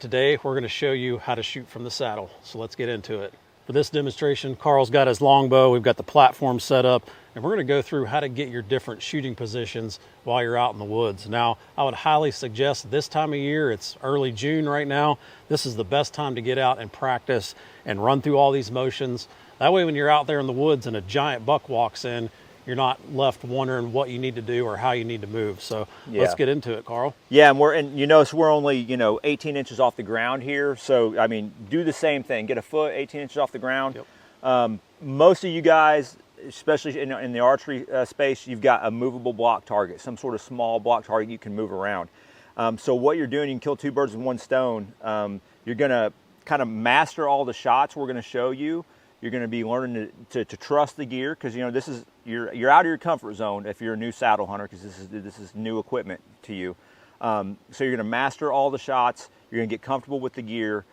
today we're going to show you how to shoot from the saddle. So let's get into it. For this demonstration, Carl's got his longbow, we've got the platform set up, and we're going to go through how to get your different shooting positions while you're out in the woods. Now, I would highly suggest this time of year, it's early June right now, this is the best time to get out and practice and run through all these motions. That way when you're out there in the woods and a giant buck walks in, you're not left wondering what you need to do or how you need to move. So let's get into it, Carl. Yeah, and you notice we're only 18 inches off the ground here. So I mean, do the same thing. Get a foot 18 inches off the ground. Yep. Most of you guys, especially in the archery space, you've got a movable block target, some sort of small block target you can move around. So what you're doing, you can kill two birds with one stone. You're going to kind of master all the shots we're going to show you. You're going to be learning to trust the gear, because this is you're out of your comfort zone if you're a new saddle hunter, because this is new equipment to you. So you're going to master all the shots. You're going to get comfortable with the gear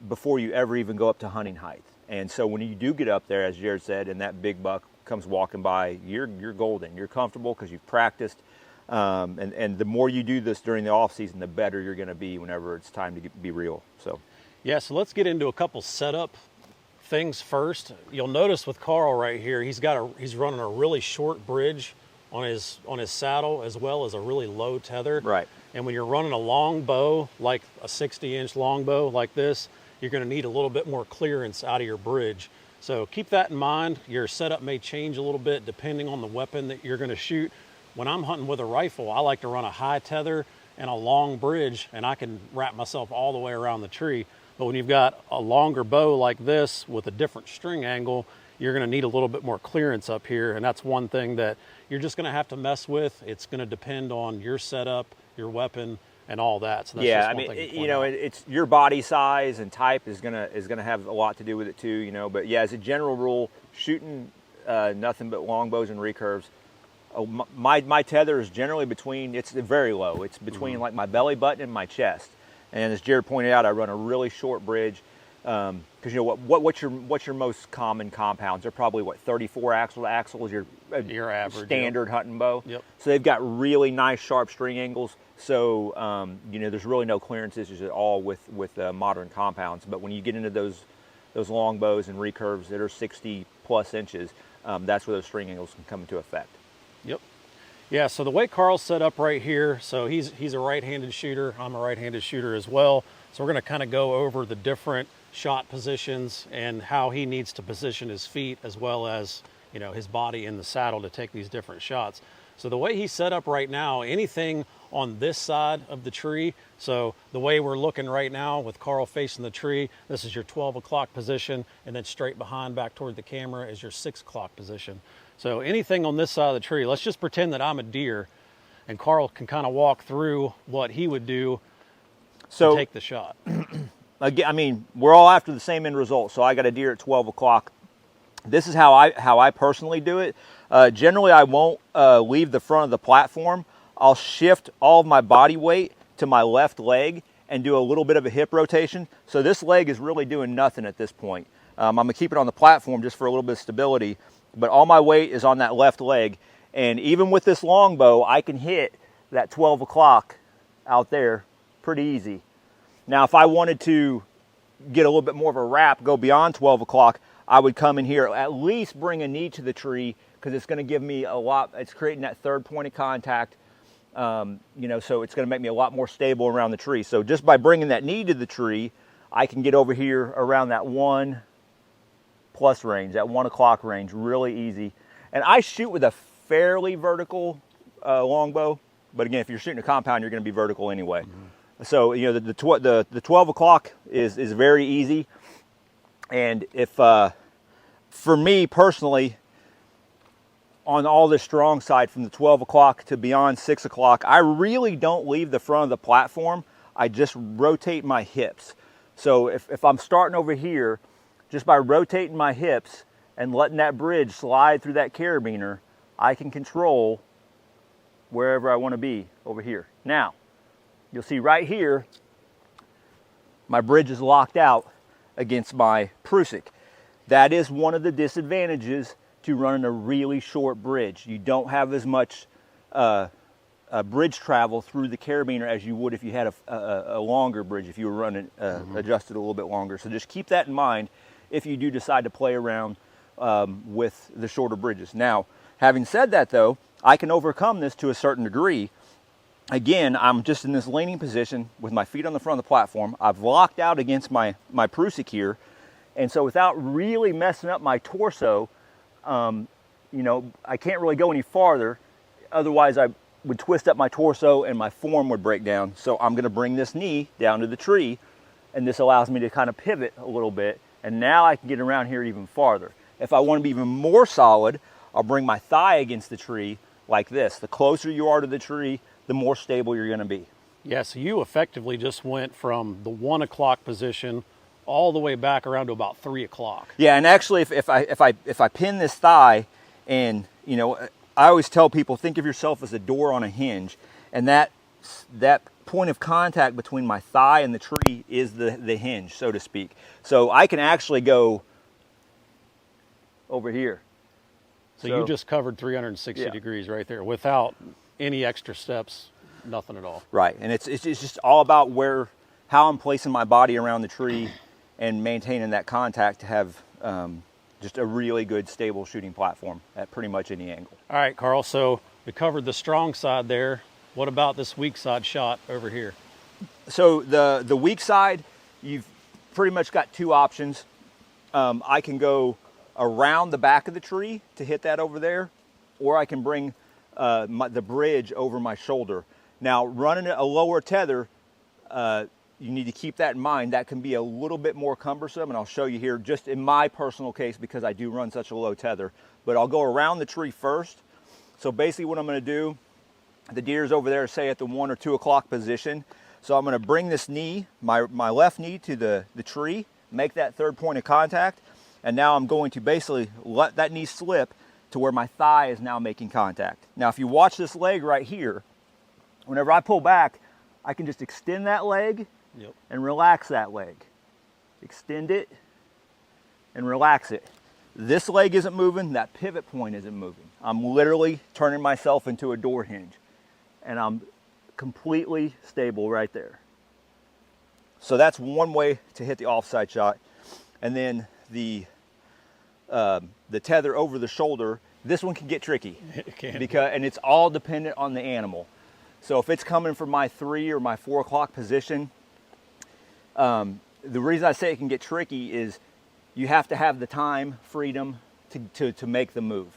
before you ever even go up to hunting height. And so when you do get up there, as Jared said, and that big buck comes walking by, you're golden. You're comfortable because you've practiced. And the more you do this during the off season, the better you're going to be whenever it's time to be real. So yeah, so let's get into a couple setup things first. You'll notice with Carl right here, he's running a really short bridge on his saddle, as well as a really low tether. Right. And when you're running a long bow, like a 60-inch longbow like this, you're going to need a little bit more clearance out of your bridge. So keep that in mind. Your setup may change a little bit depending on the weapon that you're going to shoot. When I'm hunting with a rifle, I like to run a high tether and a long bridge, and I can wrap myself all the way around the tree. But when you've got a longer bow like this with a different string angle, you're going to need a little bit more clearance up here. And that's one thing that you're just going to have to mess with. It's going to depend on your setup, your weapon, and all that. So that's yeah, I mean, it's your body size and type is gonna have a lot to do with it too. But yeah, as a general rule, shooting nothing but longbows and recurves. My tether is generally it's very low. It's between like my belly button and my chest. And as Jared pointed out, I run a really short bridge because what's your most common compounds? They're probably 34 axle to axle is your average standard hunting bow. Yep. So they've got really nice sharp string angles. So there's really no clearance issues at all with modern compounds. But when you get into those long bows and recurves that are 60 plus inches, that's where those string angles can come into effect. Yep. Yeah, so the way Carl's set up right here, so he's a right-handed shooter, I'm a right-handed shooter as well. So we're going to kind of go over the different shot positions and how he needs to position his feet as well as, his body in the saddle to take these different shots. So the way he's set up right now, anything on this side of the tree, so the way we're looking right now with Carl facing the tree, this is your 12 o'clock position, and then straight behind back toward the camera is your 6 o'clock position. So anything on this side of the tree, let's just pretend that I'm a deer, and Carl can kind of walk through what he would do to take the shot. Again, I mean, we're all after the same end result. So I got a deer at 12 o'clock. This is how I personally do it. Generally, I won't leave the front of the platform. I'll shift all of my body weight to my left leg and do a little bit of a hip rotation. So this leg is really doing nothing at this point. I'm going to keep it on the platform just for a little bit of stability. But all my weight is on that left leg. And even with this longbow, I can hit that 12 o'clock out there pretty easy. Now, if I wanted to get a little bit more of a wrap, go beyond 12 o'clock, I would come in here, at least bring a knee to the tree, because it's going to give me a lot, it's creating that third point of contact, so it's going to make me a lot more stable around the tree. So just by bringing that knee to the tree, I can get over here around that 1+ range, that 1 o'clock range, really easy. And I shoot with a fairly vertical longbow, but again, if you're shooting a compound, you're going to be vertical anyway. Mm-hmm. So the 12 o'clock is very easy. And if for me personally, on all the strong side from the 12 o'clock to beyond 6 o'clock, I really don't leave the front of the platform. I just rotate my hips. So if I'm starting over here, just by rotating my hips and letting that bridge slide through that carabiner, I can control wherever I want to be over here. Now, you'll see right here, my bridge is locked out against my prusik. That is one of the disadvantages to running a really short bridge. You don't have as much bridge travel through the carabiner as you would if you had a longer bridge, if you were running adjusted a little bit longer. So just keep that in mind if you do decide to play around with the shorter bridges. Now, having said that though, I can overcome this to a certain degree. Again, I'm just in this leaning position with my feet on the front of the platform. I've locked out against my Prusik here. And so without really messing up my torso, you know, I can't really go any farther. Otherwise, I would twist up my torso and my form would break down. So I'm gonna bring this knee down to the tree, and this allows me to kind of pivot a little bit. And now I can get around here even farther. If I want to be even more solid, I'll bring my thigh against the tree like this. The closer you are to the tree, the more stable you're gonna be. Yeah, so you effectively just went from the 1 o'clock position all the way back around to about 3 o'clock. Yeah, and actually if I pin this thigh, and you know, I always tell people, think of yourself as a door on a hinge, and that point of contact between my thigh and the tree is the hinge, so to speak. So I can actually go over here. So you just covered 360 degrees right there without any extra steps, nothing at all. Right, and it's just all about how I'm placing my body around the tree and maintaining that contact to have just a really good stable shooting platform at pretty much any angle. All right, Carl, so we covered the strong side there. What about this weak side shot over here? So the weak side, you've pretty much got two options. I can go around the back of the tree to hit that over there, or I can bring the bridge over my shoulder. Now, running a lower tether, you need to keep that in mind. That can be a little bit more cumbersome, and I'll show you here just in my personal case because I do run such a low tether. But I'll go around the tree first. So basically what I'm going to do, the deer's over there, say at the 1 or 2 o'clock position. So I'm going to bring this knee, my left knee, to the tree, make that third point of contact, and now I'm going to basically let that knee slip to where my thigh is now making contact. Now if you watch this leg right here, whenever I pull back, I can just extend that leg and relax that leg. Extend it and relax it. This leg isn't moving, that pivot point isn't moving. I'm literally turning myself into a door hinge, and I'm completely stable right there. So that's one way to hit the offside shot. And then the tether over the shoulder, this one can get tricky. It can. And it's all dependent on the animal. So if it's coming from my 3 or my 4 o'clock position, the reason I say it can get tricky is you have to have the time, freedom to make the move.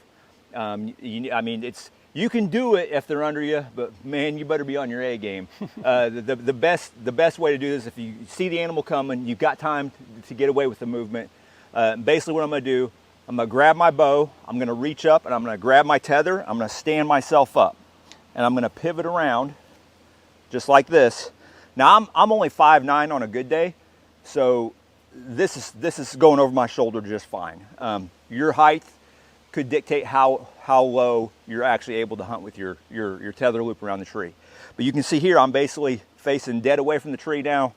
I mean, you can do it if they're under you, but man, you better be on your A game. The best way to do this, if you see the animal coming, you've got time to get away with the movement. Basically what I'm gonna do, I'm gonna grab my bow, I'm gonna reach up and I'm gonna grab my tether, I'm gonna stand myself up, and I'm gonna pivot around just like this. Now I'm only 5'9" on a good day, so this is going over my shoulder just fine. Your height could dictate how low you're actually able to hunt with your tether loop around the tree. But you can see here I'm basically facing dead away from the tree now.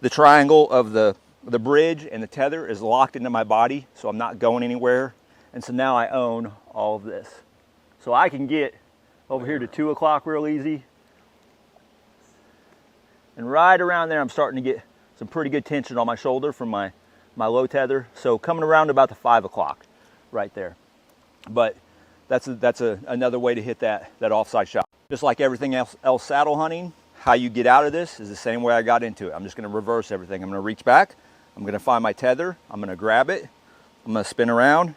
The triangle of the bridge and the tether is locked into my body, so I'm not going anywhere. And so now I own all of this. So I can get over here to 2 o'clock real easy. And right around there I'm starting to get some pretty good tension on my shoulder from my low tether. So coming around to about the 5 o'clock right there. But that's another way to hit that offside shot. Just like everything else saddle hunting, how you get out of this is the same way I got into it. I'm just gonna reverse everything. I'm gonna reach back, I'm gonna find my tether, I'm gonna grab it, I'm gonna spin around,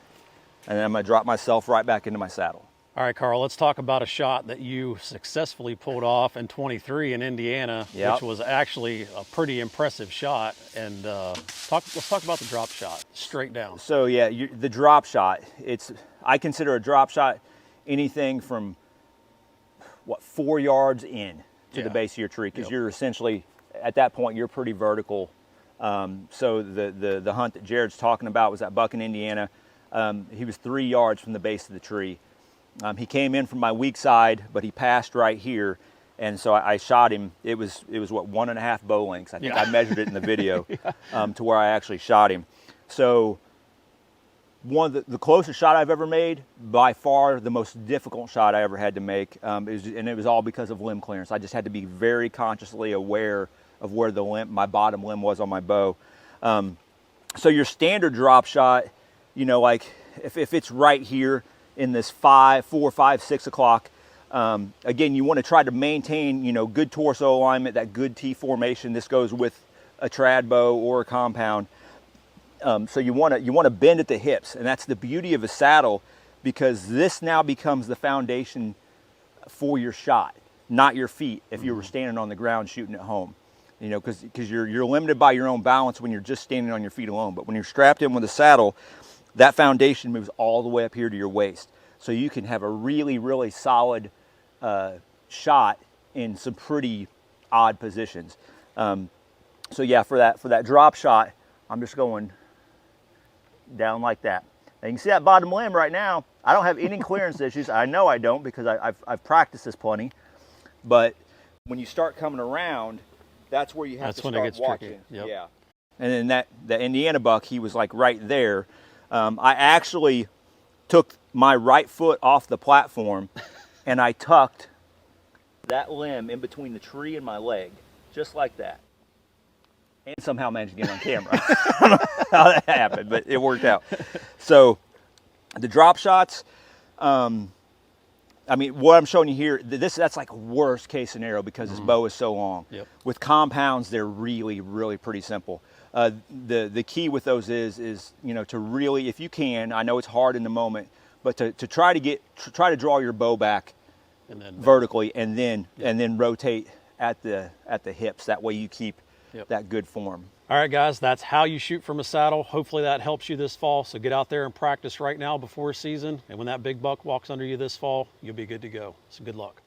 and then I'm gonna drop myself right back into my saddle. All right, Carl, let's talk about a shot that you successfully pulled off in 23 in Indiana, which was actually a pretty impressive shot. And let's talk about the drop shot, straight down. So yeah, the drop shot, I consider a drop shot anything from, 4 yards in to the base of your tree, because you're essentially, at that point, you're pretty vertical. So the hunt that Jared's talking about was that buck in Indiana. He was 3 yards from the base of the tree. He came in from my weak side, but he passed right here, and so I shot him. It was 1.5 bow lengths. I think I measured it in the video to where I actually shot him. So one of the closest shot I've ever made, by far the most difficult shot I ever had to make, and it was all because of limb clearance. I just had to be very consciously aware of where my bottom limb was on my bow. So your standard drop shot, you know, like if it's right here in this 4, 5, 6 o'clock, again, you want to try to maintain, you know, good torso alignment, that good T formation. This goes with a trad bow or a compound. So you want to bend at the hips, and that's the beauty of a saddle, because this now becomes the foundation for your shot, not your feet. If you were standing on the ground shooting at home, you know, because you're limited by your own balance when you're just standing on your feet alone. But when you're strapped in with a saddle, that foundation moves all the way up here to your waist, so you can have a really, really solid shot in some pretty odd positions. So yeah, for that drop shot, I'm just going down like that. Now you can see that bottom limb right now. I don't have any clearance issues. I know I don't, because I've practiced this plenty. But when you start coming around, that's where you have to start watching. Yep. Yeah. And then that Indiana buck, he was like right there. I actually took my right foot off the platform and I tucked that limb in between the tree and my leg, just like that. And somehow managed to get it on camera. I don't know how that happened, but it worked out. So the drop shots, I mean, what I'm showing you here, that's like a worst case scenario because this bow is so long. Yep. With compounds, they're really, really pretty simple. The key with those is, you know, to really, if you can, I know it's hard in the moment, but to try to draw your bow back and then vertically, and then rotate at the hips. That way you keep that good form. All right, guys, that's how you shoot from a saddle. Hopefully that helps you this fall. So get out there and practice right now before season. And when that big buck walks under you this fall, you'll be good to go. So good luck.